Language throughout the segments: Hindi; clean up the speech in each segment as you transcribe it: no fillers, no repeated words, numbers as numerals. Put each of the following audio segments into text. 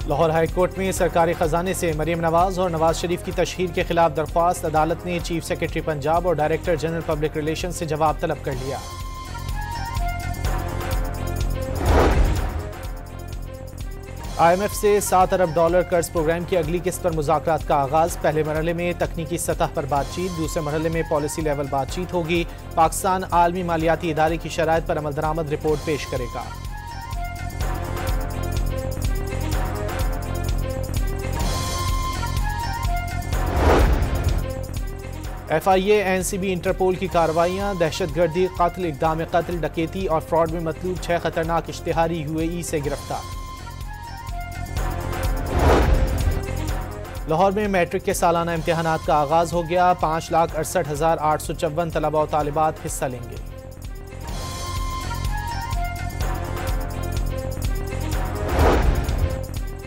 लाहौर हाई कोर्ट में सरकारी खजाने से मरीम नवाज और नवाज शरीफ की तशहीर के खिलाफ दरख्वास्त। अदालत ने चीफ सेक्रेटरी पंजाब और डायरेक्टर जनरल पब्लिक रिलेशन से जवाब तलब कर लिया। IMF से $7 अरब कर्ज प्रोग्राम की अगली किस्त पर मुज़ाकरात का आगाज। पहले मरहले में तकनीकी सतह पर बातचीत, दूसरे मरहले में पॉलिसी लेवल बातचीत होगी। पाकिस्तान आलमी मालियाती इदारे की शराइत पर अमल दरामद रिपोर्ट पेश करेगा। FIA, NCB, इंटरपोल की कार्रवाइयाँ। दहशतगर्दी, कत्ल, इक़दाम कत्ल, डकैती और फ्रॉड में मतलूब 6 खतरनाक इश्तिहारी UAE से गिरफ्तार। लाहौर में मैट्रिक के सालाना इम्तिहानात का आगाज हो गया। 5,68,854 तलबा और तालिबात हिस्सा लेंगे।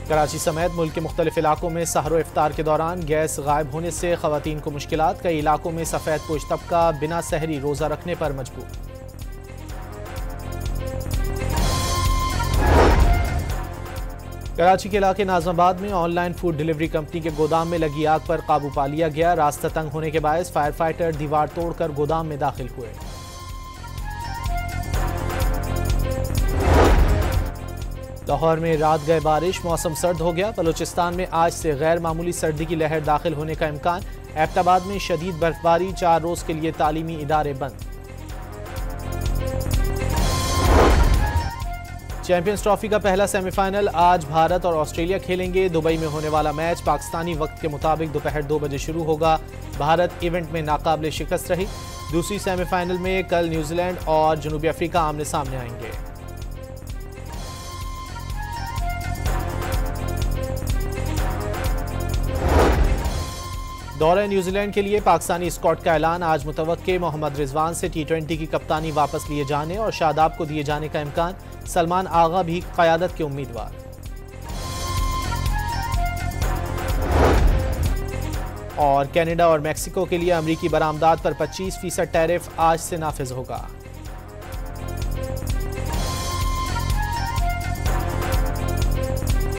कराची समेत मुल्क के मुख्तलिफ इलाकों में सहर व इफ्तार के दौरान गैस गायब होने से खवातीन को मुश्किलात। कई इलाकों में सफ़ेद पोश तबका बिना सहरी रोज़ा रखने पर मजबूर। कराची के इलाके नाजमाबाद में ऑनलाइन फूड डिलीवरी कंपनी के गोदाम में लगी आग पर काबू पा लिया गया। रास्ता तंग होने के बायस फायर फाइटर दीवार तोड़कर गोदाम में दाखिल हुए। लाहौर में रात गए बारिश, मौसम सर्द हो गया। बलूचिस्तान में आज से गैर मामूली सर्दी की लहर दाखिल होने का इम्कान। एबटाबाद में शदीद बर्फबारी, 4 रोज के लिए तालीमी इदारे बंद। चैंपियंस ट्रॉफी का पहला सेमीफाइनल आज भारत और ऑस्ट्रेलिया खेलेंगे। दुबई में होने वाला मैच पाकिस्तानी वक्त के मुताबिक दोपहर 2 बजे शुरू होगा। भारत इवेंट में नाकाबिले शिकस्त रही। दूसरी सेमीफाइनल में कल न्यूजीलैंड और जनूबी अफ्रीका आमने सामने आएंगे। दौरे न्यूजीलैंड के लिए पाकिस्तानी स्क्वाड का ऐलान। आज मुतवक्के मोहम्मद रिजवान से T20 की कप्तानी वापस लिए जाने और शादाब को दिए जाने का इम्कान। सलमान आगा भी क़यादत के उम्मीदवार। और कनाडा और मैक्सिको के लिए अमरीकी बरामदात पर 25% टैरिफ आज से नाफिज होगा।